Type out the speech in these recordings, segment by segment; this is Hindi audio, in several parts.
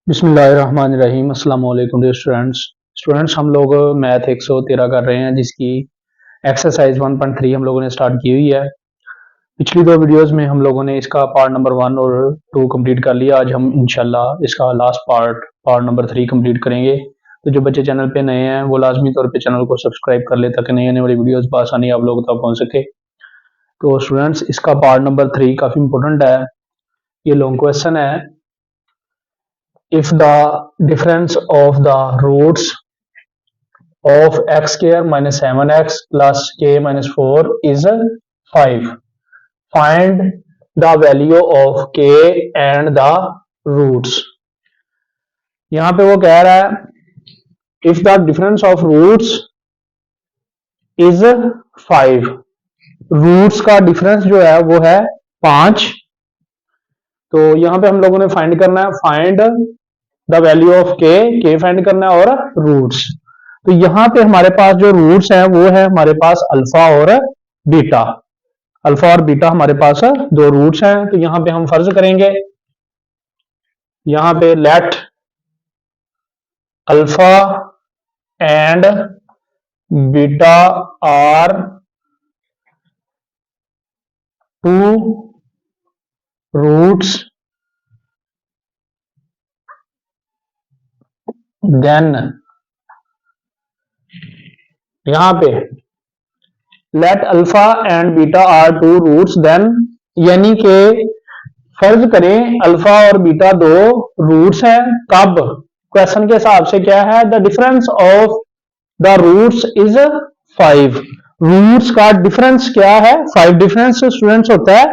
बिस्मिल्लाहिर्रहमानिर्रहीम। अस्सलाम वालेकुम डियर स्टूडेंट्स हम लोग मैथ 113 कर रहे हैं, जिसकी एक्सरसाइज 1.3 हम लोगों ने स्टार्ट की हुई है। पिछली दो वीडियोस में हम लोगों ने इसका पार्ट नंबर 1 और 2 कंप्लीट कर लिया। आज हम इंशाल्लाह इसका लास्ट पार्ट नंबर 3 कंप्लीट करेंगे। तो जो बच्चे चैनल पे नए हैं वो लाजमी तौर पे चैनल को सब्सक्राइब कर ले, ताकि नई आने वाली वीडियोस बआसानी आप लोगों तक पहुंच सके। तो स्टूडेंट्स, इसका पार्ट नंबर 3 काफ़ी इंपॉर्टेंट है। ये लॉन्ग क्वेश्चन है। If the difference of the roots of x square minus 7x plus k minus 4 is 5, find the value of k and the roots। यहां पे वो कह रहा है if the difference of roots is 5, roots का डिफरेंस जो है वो है 5। तो यहां पे हम लोगों ने फाइंड करना है, फाइंड द वैल्यू ऑफ के फाइंड करना है और रूट्स। तो यहां पे हमारे पास जो रूट्स हैं वो है हमारे पास अल्फा और बीटा। अल्फा और बीटा हमारे पास दो रूट्स हैं। तो यहां पे हम फर्ज करेंगे, यहां पे let alpha and beta are two roots, then यहां पे let alpha and beta are two roots, then यानी कि फर्ज करें अल्फा और बीटा दो रूट्स हैं। कब? क्वेश्चन के हिसाब से क्या है, the difference of the roots is 5। Roots का डिफरेंस क्या है? 5। डिफरेंस स्टूडेंट्स होता है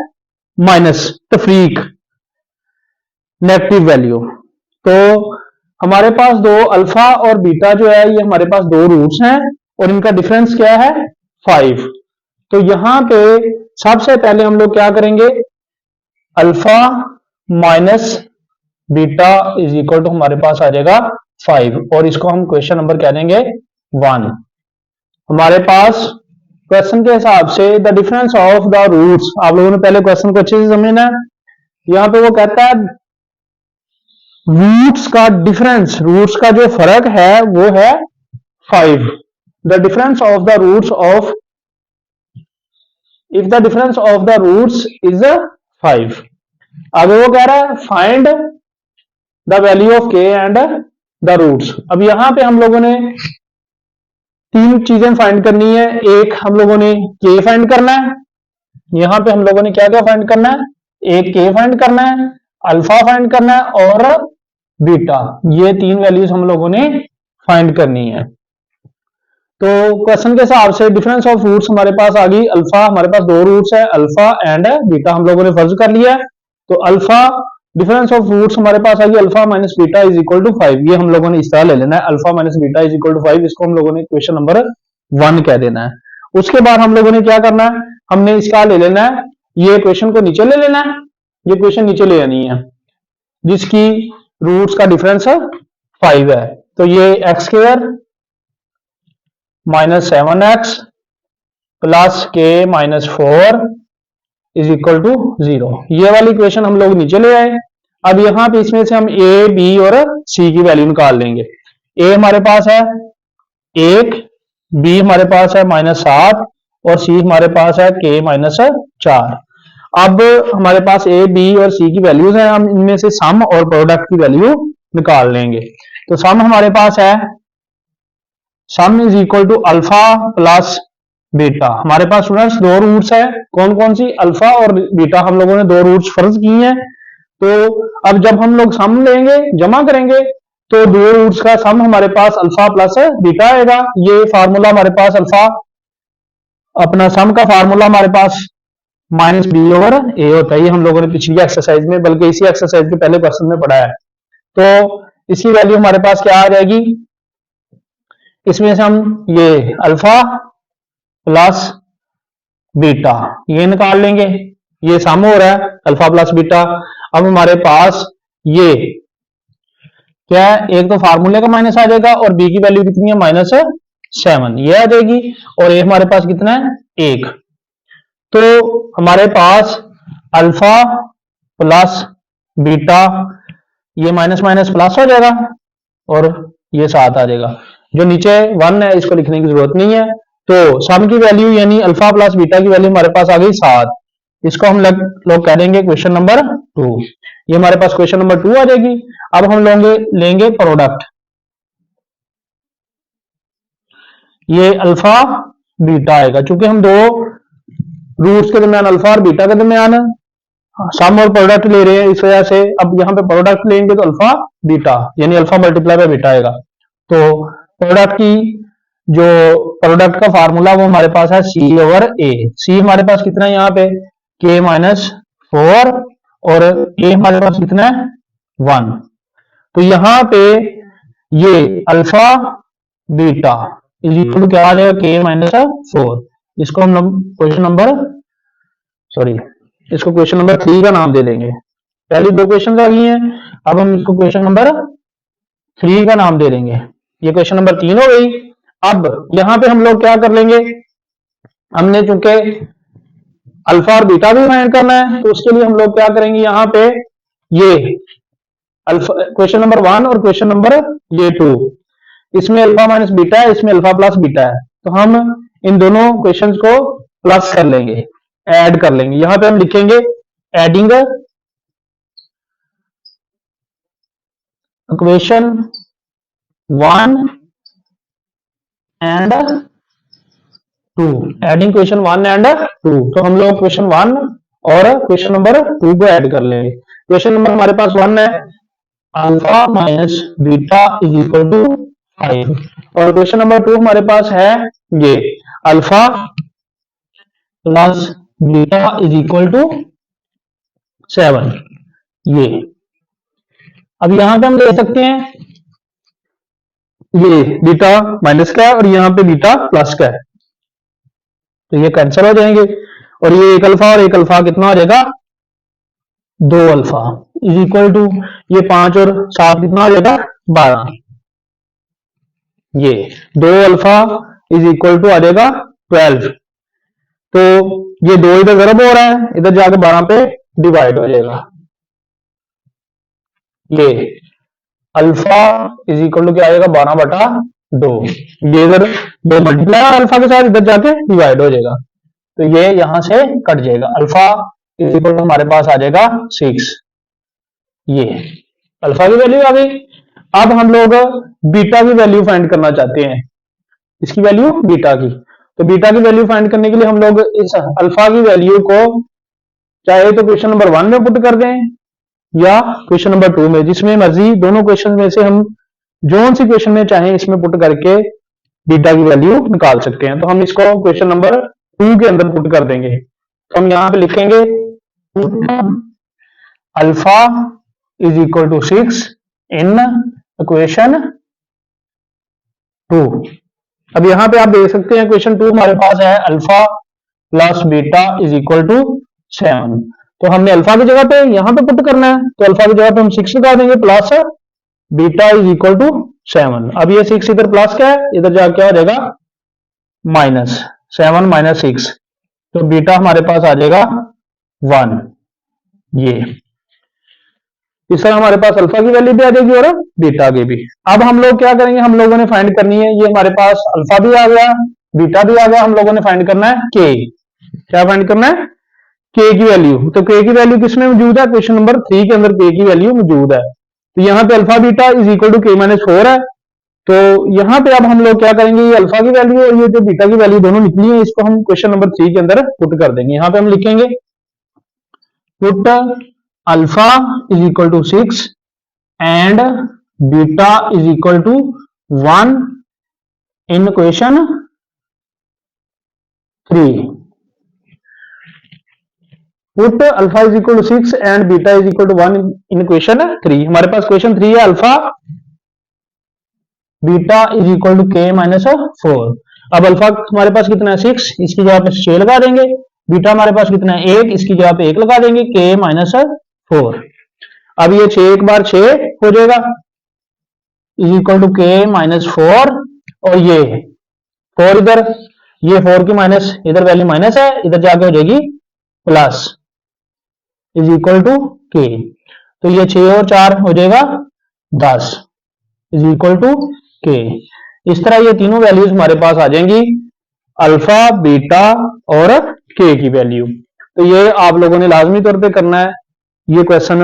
माइनस, तफरीक, नेगेटिव वैल्यू। तो हमारे पास दो अल्फा और बीटा जो है ये हमारे पास दो रूट्स हैं और इनका डिफरेंस क्या है? 5। तो यहां पे सबसे पहले हम लोग क्या करेंगे, alpha minus beta is equal to हमारे पास आ जाएगा 5, और इसको हम क्वेश्चन नंबर कह देंगे 1। हमारे पास क्वेश्चन के हिसाब से the difference of the roots, आप लोगों ने पहले क्वेश्चन को अच्छे से समझना है। यहां पे वो कहता है रूट्स का डिफरेंस, रूट्स का जो फर्क है वो है 5। The difference of the roots of, if the difference of the roots is 5। आगे वो कह रहा है find the value of k and the roots. अब यहां पे हम लोगों ने तीन चीजें फाइंड करनी है। एक, हम लोगों ने के फाइंड करना है। यहां पे हम लोगों ने क्या क्या फाइंड करना है? एक के फाइंड करना है, अल्फा फाइंड करना है और बीटा। ये तीन वैल्यूज हम लोगों ने फाइंड करनी है। तो क्वेश्चन के हिसाब से डिफरेंस ऑफ रूट्स हमारे पास आ गई अल्फा, हमारे पास दो रूट्स है अल्फा एंड बीटा, हम लोगों ने फर्ज कर लिया है। तो अल्फा, डिफरेंस ऑफ रूट्स हमारे पास आ गई alpha minus beta is equal to 5। ये हम लोगों ने इस तरह ले लेना है, alpha minus beta is equal to 5। इसको हम लोगों ने क्वेश्चन नंबर 1 कह देना है। उसके बाद हम लोगों ने क्या करना है, हमने इसका ले लेना है, ये क्वेश्चन को नीचे ले लेना है, ये क्वेश्चन नीचे ले आनी है जिसकी रूट्स का डिफरेंस 5 है। तो ये x square minus 7x plus के माइनस 4 इज इक्वल टू 0। ये वाली इक्वेशन हम लोग नीचे ले आए। अब यहां पे इसमें से हम ए, बी और सी की वैल्यू निकाल लेंगे। ए हमारे पास है 1, बी हमारे पास है -7 और सी हमारे पास है के -4। अब हमारे पास ए, बी और सी की वैल्यूज हैं, हम इनमें से सम और प्रोडक्ट की वैल्यू निकाल लेंगे। तो सम हमारे पास है, sum is equal to alpha plus beta. हमारे पास स्टूडेंट्स दो रूट्स है, कौन कौन सी? अल्फा और बीटा। हम लोगों ने दो रूट्स फर्ज की हैं। तो अब जब हम लोग सम लेंगे, जमा करेंगे, तो दो रूट्स का सम हमारे पास अल्फा प्लस बीटा आएगा। ये फार्मूला हमारे पास अल्फा, अपना सम का फार्मूला हमारे पास माइनस बी ओवर ए होता है। ये हम लोगों ने पिछली एक्सरसाइज में, बल्कि इसी एक्सरसाइज के पहले क्वेश्चन में पढ़ा है। तो इसकी वैल्यू हमारे पास क्या आ जाएगी, इसमें से हम ये अल्फा प्लस बीटा ये निकाल लेंगे। ये सम हो रहा है अल्फा प्लस बीटा। अब हमारे पास ये क्या है, एक तो फार्मूले का माइनस आ जाएगा और बी की वैल्यू कितनी है? -7, ये आ जाएगी। और ए हमारे पास कितना है? 1। तो हमारे पास अल्फा प्लस बीटा ये माइनस माइनस प्लस हो जाएगा और ये 7 आ जाएगा। जो नीचे 1 है इसको लिखने की जरूरत नहीं है। तो सम की वैल्यू यानी अल्फा प्लस बीटा की वैल्यू हमारे पास आ गई 7। इसको हम लोग कह देंगे क्वेश्चन नंबर 2। ये हमारे पास क्वेश्चन नंबर 2 आ जाएगी। अब हम लेंगे प्रोडक्ट। ये अल्फा बीटा आएगा, चूंकि हम दो रूट्स के दरमियान अल्फा और बीटा के दरमियान सम और प्रोडक्ट ले रहे हैं, इस वजह से अब यहाँ पे प्रोडक्ट लेंगे तो अल्फा बीटा यानी अल्फा मल्टीप्लाई बाय बीटा आएगा। तो प्रोडक्ट का फार्मूला वो हमारे पास है सी ओवर ए। सी हमारे पास कितना है यहाँ पे के माइनस 4 और ए हमारे पास कितना है 1। तो यहाँ पे ये alpha beta is equal to क्या आ जाएगा के माइनस 4। इसको हम क्वेश्चन नंबर 3 का नाम दे देंगे। पहले दो क्वेश्चन आ गई हैं, अब हम इसको क्वेश्चन नंबर 3 का नाम दे देंगे। ये क्वेश्चन नंबर 3 हो गई। अब यहां पे हम लोग क्या कर लेंगे, हमने चूंकि अल्फा और बीटा भी फाइंड करना है तो उसके लिए हम लोग क्या करेंगे, यहाँ पे ये अल्फा क्वेश्चन नंबर 1 और क्वेश्चन नंबर ये 2, इसमें अल्फा माइनस बीटा है, इसमें अल्फा प्लस बीटा है। तो हम इन दोनों क्वेश्चंस को प्लस कर लेंगे, ऐड कर लेंगे। यहां पे हम लिखेंगे adding equation 1 and 2, adding question 1 and 2। तो हम लोग क्वेश्चन 1 और क्वेश्चन नंबर 2 को ऐड कर लेंगे। क्वेश्चन नंबर हमारे पास 1 है alpha minus beta is equal to 5 और क्वेश्चन नंबर 2 हमारे पास है ये alpha plus beta is equal to 7। ये अब यहां पे हम ले सकते हैं ये बीटा माइनस का है और यहाँ पे बीटा प्लस का है, तो ये कैंसिल हो जाएंगे और ये एक अल्फा और एक अल्फा कितना हो जाएगा 2 अल्फा इज इक्वल टू ये 5 और 7 कितना हो जाएगा 12। ये 2 अल्फा इज इक्वल टू आ जाएगा 12। तो ये 2 इधर ज़रब हो रहा है, इधर जाके 12 पे डिवाइड हो जाएगा। ये अल्फा इज इक्वल टू क्या आएगा 12/2। ये इधर 2 मल्टीप्लाई अल्फा के साथ इधर जाके डिवाइड हो जाएगा, तो ये यहां से कट जाएगा। अल्फा इज इक्वल टू हमारे पास आ जाएगा 6। ये अल्फा की वैल्यू आ गई। अब हम लोग बीटा की वैल्यू फाइंड करना चाहते हैं, इसकी वैल्यू बीटा की। तो बीटा की वैल्यू फाइंड करने के लिए हम लोग इस अल्फा की वैल्यू को चाहे तो क्वेश्चन नंबर 1 में पुट कर दें या क्वेश्चन नंबर 2 में, जिसमें मर्जी, दोनों क्वेश्चन में से हम जो सी क्वेश्चन में चाहें इसमें पुट करके बीटा की वैल्यू निकाल सकते हैं। तो हम इसको क्वेश्चन नंबर 2 के अंदर पुट कर देंगे। तो हम यहां पे लिखेंगे alpha is equal to 6 in equation 2। अब यहां पे आप देख सकते हैं क्वेश्चन 2 हमारे पास है alpha plus beta is equal to 7। तो हमने अल्फा की जगह पे यहां पे पुट करना है, तो अल्फा की जगह पे हम 6 लगा देंगे plus beta is equal to 7। अब ये 6 इधर प्लस क्या है, इधर जाके क्या हो जाएगा माइनस 7 माइनस 6, तो बीटा हमारे पास आ जाएगा 1। ये इस तरह हमारे पास अल्फा की वैल्यू भी आ जाएगी और बीटा की भी। अब हम लोग क्या करेंगे, हम लोगों ने फाइंड करनी है, ये हमारे पास अल्फा भी आ गया बीटा भी आ गया, हम लोगों ने फाइंड करना है के। क्या फाइंड करना है, के की वैल्यू। तो के की वैल्यू किसमें मौजूद है, क्वेश्चन नंबर 3 के अंदर के की वैल्यू मौजूद है। तो यहाँ पे alpha beta is equal to k minus 4 है। तो यहाँ पे अब हम लोग क्या करेंगे, ये अल्फा की वैल्यू और ये जो बीटा की वैल्यू दोनों निकली है, इसको हम क्वेश्चन नंबर 3 के अंदर पुट कर देंगे। यहाँ पे हम लिखेंगे put alpha is equal to 6 and beta is equal to 1 in question 3। Put alpha is equal to 6 and beta is equal to 1 in question 3। हमारे पास क्वेश्चन 3 है alpha beta is equal to k minus 4। अब अल्फा हमारे पास कितना है 6, इसकी जगह पे 6 लगा देंगे। बीटा हमारे पास कितना है 1, इसकी जगह पे 1 लगा देंगे, के माइनस 4। अब ये 6 एक बार 6 हो जाएगा is equal to k minus 4 और ये 4 इधर, ये 4 की माइनस इधर वैल्यू माइनस है, इधर जाके हो जाएगी प्लस इज इक्वल टू के। तो ये 6 और 4 हो जाएगा 10 इज इक्वल टू के। इस तरह ये तीनों वैल्यूज हमारे पास आ जाएंगी, अल्फा, बीटा और के की वैल्यू। तो ये आप लोगों ने लाजमी तौर पे करना है, ये क्वेश्चन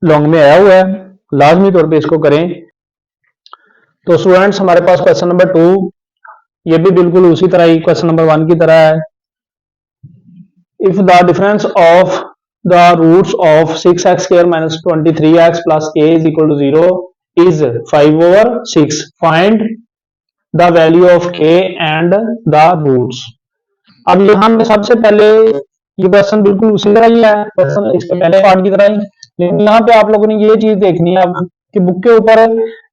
लॉन्ग में आया हुआ है, लाजमी तौर पे इसको करें। तो स्टूडेंट्स हमारे पास क्वेश्चन नंबर 2, ये भी बिल्कुल उसी तरह ही क्वेश्चन नंबर 1 की तरह है। If the difference of the roots of 6x square minus 23x plus a is equal to 0 is 5/6, find the value of k and the roots. अब यहाँ में सबसे पहले ये क्वेश्चन बिल्कुल उसी तरह ही है, क्वेश्चन इसके पहले पार्ट की तरह ही, लेकिन यहाँ पे आप लोगों ने ये चीज देखनी है कि बुक के ऊपर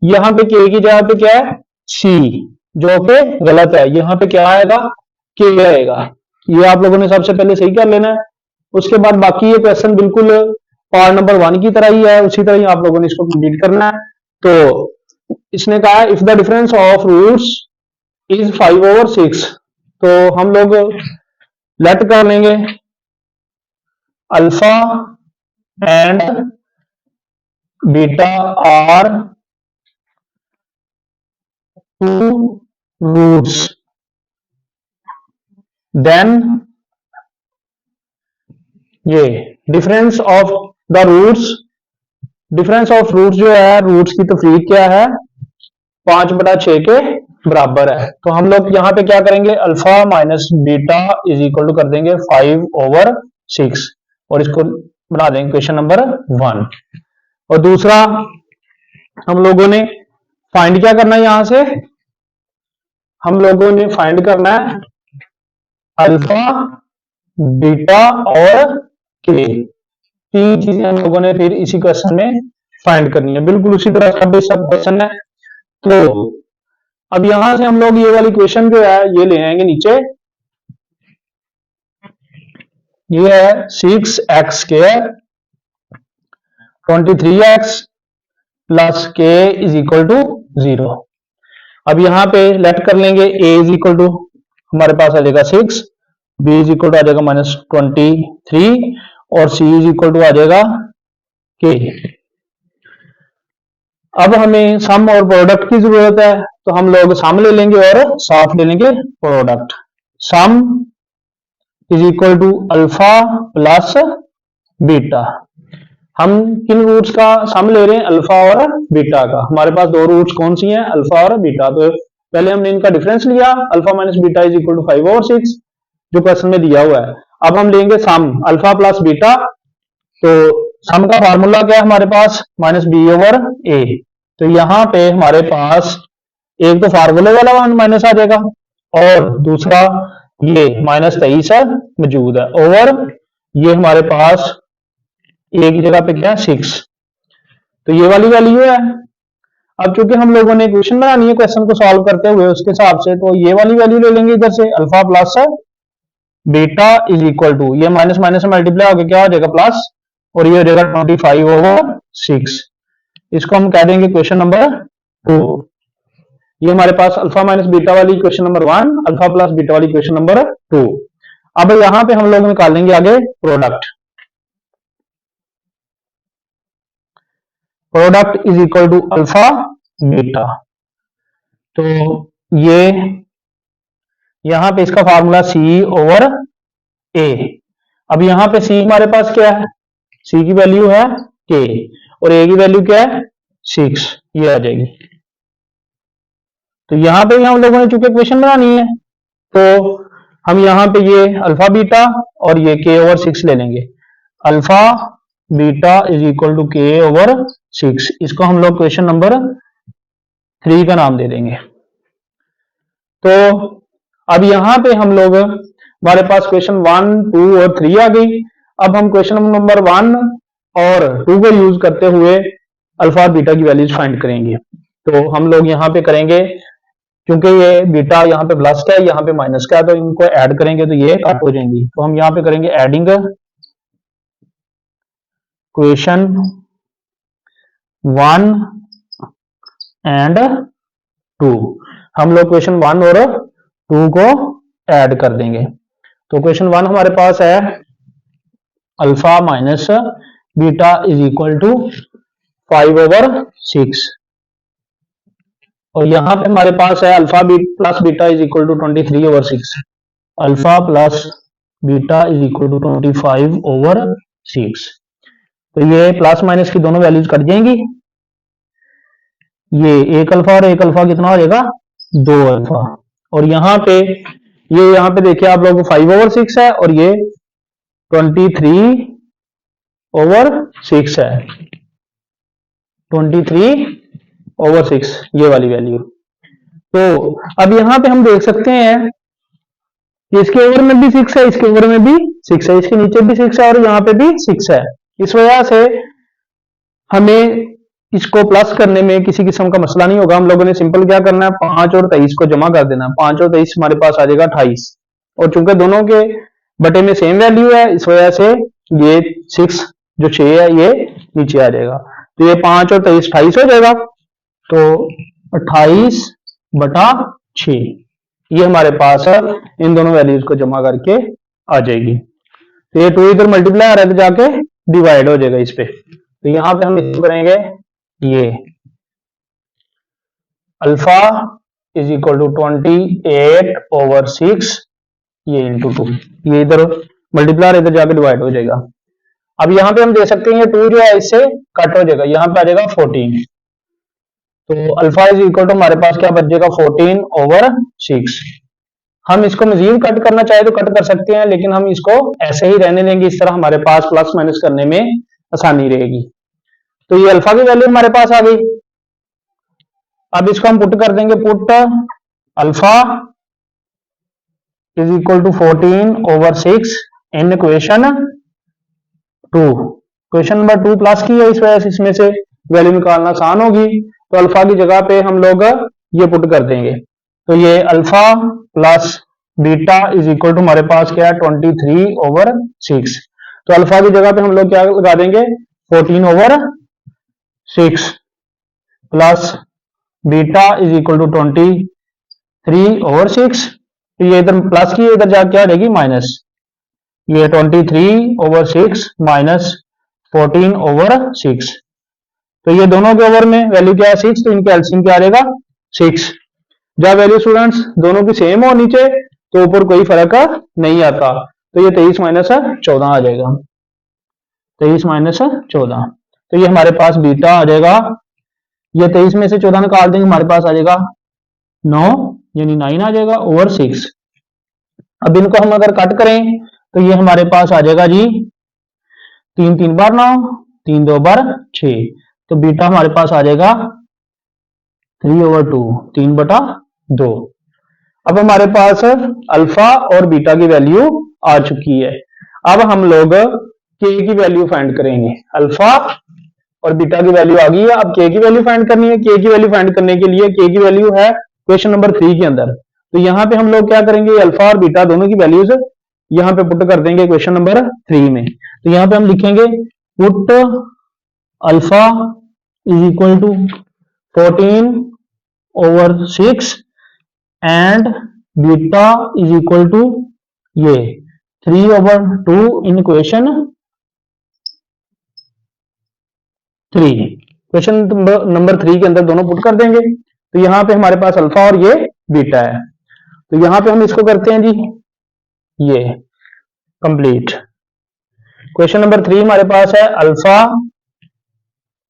यहाँ पे के की जगह पे क्या है, सी, जो कि गलत है। यहाँ पे क्या आएगा, के आएगा। ये आप लोगों ने सबसे पहले सही कर लेना है। उसके बाद बाकी ये क्वेश्चन बिल्कुल पार्ट नंबर 1 की तरह ही है, उसी तरह ही आप लोगों ने इसको कंप्लीट करना है। तो इसने कहा है if the difference of roots is 5/6, तो हम लोग लेट कर लेंगे alpha and beta are two roots, then ये difference of the roots, difference of roots जो है, रूट्स की तफरीक क्या है, 5/6 के बराबर है। तो हम लोग यहाँ पे क्या करेंगे, alpha minus beta is equal to कर देंगे 5/6 और इसको बना देंगे क्वेश्चन नंबर 1। और दूसरा हम लोगों ने फाइंड क्या करना है, यहां से हम लोगों ने फाइंड करना है अल्फा, बीटा और के। तीन चीजें हम लोगों ने फिर इसी क्वेश्चन में फाइंड करनी है, बिल्कुल उसी तरह का सब क्वेश्चन है। तो अब यहां से हम लोग ये वाली क्वेश्चन जो है ये ले आएंगे नीचे, ये है 6x square 23x plus k is equal to 0। अब यहां पे लेट कर लेंगे a इज इक्वल टू हमारे पास आ जाएगा 6, b इज इक्वल टू आ जाएगा -23 और c इज इक्वल टू आ जाएगा k। अब हमें सम और प्रोडक्ट की जरूरत है, तो हम लोग सम ले लेंगे और साथ ले लेंगे product. Sum is equal to alpha plus beta. हम किन रूट्स का सम ले रहे हैं, अल्फा और बीटा का। हमारे पास दो रूट्स कौन सी हैं, अल्फा और बीटा। तो पहले हमने इनका डिफरेंस लिया, alpha minus beta is equal to 5/6 जो क्वेश्चन में दिया हुआ है। अब हम लेंगे सम अल्फा प्लस बीटा, तो सम का फार्मूला क्या है हमारे पास, -b/a। तो यहाँ पे हमारे पास एक तो फार्मूले वाला माइनस आ जाएगा और दूसरा ये -23 मौजूद है, और ये हमारे पास ए की जगह पे क्या है 6, तो ये वाली वैल्यू है। अब चूंकि हम लोगों ने इक्वेशन बनानी है क्वेश्चन को सॉल्व करते हुए उसके हिसाब से, तो ये वाली वैल्यू ले लेंगे इधर से, alpha plus beta is equal to, ये माइनस माइनस से मल्टीप्लाई होकर क्या हो जाएगा प्लस, और ये हो जाएगा 25/6। इसको हम कह देंगे क्वेश्चन नंबर 2। ये हमारे पास अल्फा माइनस बीटा वाली question number 1, alpha plus beta वाली क्वेश्चन नंबर 2। अब यहां पे हम लोग निकालेंगे आगे product. Product is equal to alpha beta, तो ये यहां पे इसका फार्मूला C/A। अब यहां पे C हमारे पास क्या है, C की वैल्यू है K और A की वैल्यू क्या है 6, ये आ जाएगी। तो यहां पे हम लोगों ने चूंकि इक्वेशन बनानी है, तो हम यहां पे ये अल्फा बीटा और ये K/6 ले लेंगे। Alpha beta is equal to K/6, इसको हम लोग क्वेश्चन नंबर 3 का नाम दे देंगे। तो अब यहां पे हम लोग, हमारे पास क्वेश्चन 1, 2 और 3 आ गई। अब हम क्वेश्चन नंबर 1 और 2 को यूज करते हुए अल्फा और बीटा की वैल्यूज फाइंड करेंगे। तो हम लोग यहां पे करेंगे, क्योंकि ये बीटा यहाँ पे प्लस का है, यहाँ पे माइनस का है, तो इनको ऐड करेंगे तो ये कट हो जाएंगी। तो हम यहाँ पे करेंगे एडिंग क्वेश्चन 1 एंड 2। हम लोग क्वेश्चन 1 और 2 को ऐड कर देंगे। तो क्वेश्चन 1 हमारे पास है alpha minus beta is equal to 5/6 और यहां पे हमारे पास है alpha plus beta is equal to 23/6 alpha plus beta is equal to 25/6 तो ये प्लस माइनस की दोनों वैल्यूज कट जाएंगी ये एक अल्फा और एक अल्फा कितना हो जाएगा 2 अल्फा और यहाँ पे ये यहाँ पे देखिए आप लोग 5/6 है और ये 23/6 है 23/6 ये वाली वैल्यू। तो अब यहाँ पे हम देख सकते हैं कि इसके ओवर में भी 6 है इसके ओवर में भी 6 है इसके नीचे भी 6 है और यहाँ पे भी 6 है। इस वजह से हमें इसको प्लस करने में किसी किस्म का मसला नहीं होगा। हम लोगों ने सिंपल क्या करना है 5 और 23 को जमा कर देना है 5 और 23 हमारे पास आ जाएगा 28 और चूंकि दोनों के बटे में सेम वैल्यू है इस वजह से ये 6 जो 6 है ये नीचे आ जाएगा तो ये 5 और 23 28 हो जाएगा तो 28/6 ये हमारे पास है इन दोनों वैल्यूज को जमा करके आ जाएगी। तो ये 2 इधर मल्टीप्लाई आ रहा है जाके डिवाइड हो जाएगा इस पे तो यहां पे हम इसको करेंगे ये अल्फा इज इक्वल टू 28/6 ये इंटू 2 ये इधर मल्टीप्लाई इधर जाके डिवाइड हो जाएगा। अब यहां पे हम देख सकते हैं ये 2 जो है इससे कट हो जाएगा यहां पे आ जाएगा 14 तो अल्फा इज इक्वल टू हमारे पास क्या बच जाएगा 14/6। हम इसको मजीद कट करना चाहे तो कट कर सकते हैं लेकिन हम इसको ऐसे ही रहने देंगे इस तरह हमारे पास प्लस माइनस करने में आसानी रहेगी। तो ये अल्फा की वैल्यू हमारे पास आ गई। अब इसको हम पुट कर देंगे put alpha is equal to 14/6 in equation 2 question number 2 plus की है इस वजह से इसमें से वैल्यू निकालना आसान होगी तो अल्फा की जगह पे हम लोग ये पुट कर देंगे तो ये alpha plus beta is equal to हमारे पास क्या है 23/6 तो अल्फा की जगह पे हम लोग क्या लगा देंगे 14/6 plus beta is equal to 23/6 तो ये इधर प्लस की इधर जाके क्या रहेगी माइनस ये 23/6 माइनस 14/6 तो ये दोनों के ओवर में वैल्यू क्या है 6 तो इनके एलसीएम क्या रहेगा 6 जब वैल्यू स्टूडेंट्स दोनों की सेम हो नीचे तो ऊपर कोई फर्क नहीं आता तो ये 23 माइनस 14 आ जाएगा 23 माइनस 14 तो ये हमारे पास बीटा आ जाएगा ये 23 में से 14 निकाल देंगे हमारे पास आ जाएगा 9 यानी 9 आ जाएगा ओवर 6। अब इनको हम अगर कट करें तो ये हमारे पास आ जाएगा जी 3 3 बार 9 3 2 बार 6 तो बीटा हमारे पास आ जाएगा 3/2 3/2। अब हमारे पास अल्फा और बीटा की वैल्यू आ चुकी है। अब हम लोग के की वैल्यू फाइंड करेंगे अल्फा और बीटा की वैल्यू आ गई है। अब के की वैल्यू फाइंड करनी है के की वैल्यू फाइंड करने के लिए के की वैल्यू है क्वेश्चन नंबर 3 के अंदर तो यहाँ पे हम लोग क्या करेंगे अल्फा और बीटा दोनों की वैल्यूज यहाँ पे पुट कर देंगे क्वेश्चन नंबर 3 में तो यहाँ पे हम लिखेंगे put alpha is equal to 14/6 and beta is equal to ये 3/2 इन क्वेश्चन 3 क्वेश्चन नंबर 3 के अंदर दोनों पुट कर देंगे तो यहाँ पे हमारे पास अल्फा और ये बीटा है तो यहाँ पे हम इसको करते हैं जी ये कंप्लीट। क्वेश्चन नंबर 3 हमारे पास है alpha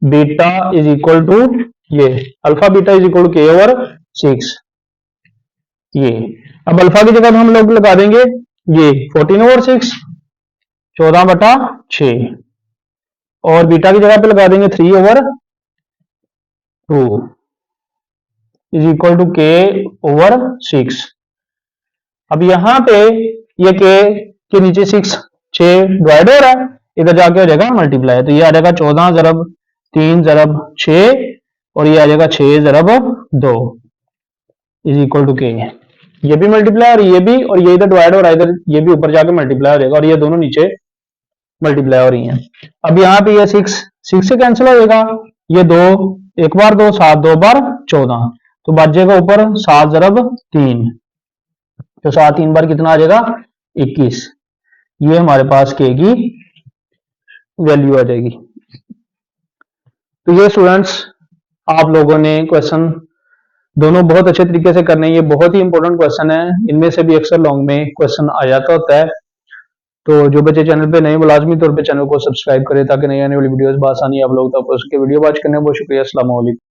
beta is equal to ये alpha beta is equal to k/6 ये अब अल्फा की जगह हम लोग लगा देंगे ये 14/6 14/6 और बीटा की जगह पे लगा देंगे 3/2 इज इक्वल टू k/6। अब यहां पे ये के नीचे 6 डिवाइड हो रहा है इधर जाके हो जाएगा मल्टीप्लाई तो ये आ जाएगा 14 ज़रब 3 ज़रब 6 और ये आ जाएगा 6 ज़रब 2 इज इक्वल टू के ये भी मल्टीप्लाई और ये इधर डिवाइड हो रहा है इधर ये भी ऊपर जाके मल्टीप्लाई हो जाएगा और ये दोनों नीचे मल्टीप्लाई हो रही हैं। अब यहाँ पे ये 6 से कैंसिल हो जाएगा ये 2 एक बार 2 7 2 बार 14 तो बच जाएगा ऊपर 7 ज़रब 3 तो 7 3 बार कितना आ जाएगा 21 ये हमारे पास के की वैल्यू आ जाएगी। तो ये स्टूडेंट्स आप लोगों ने क्वेश्चन दोनों बहुत अच्छे तरीके से करने हैं। ये बहुत ही इंपॉर्टेंट क्वेश्चन है, इनमें से भी अक्सर लॉन्ग में क्वेश्चन आ जाता होता है। तो जो बच्चे चैनल पे नए वो लाजमी तौर पे चैनल को सब्सक्राइब करें ताकि नई आने वाली वीडियोस बआसानी आप लोग तक पहुंच सके। वीडियो वॉच करने का बहुत शुक्रिया। अस्सलाम वालेकुम।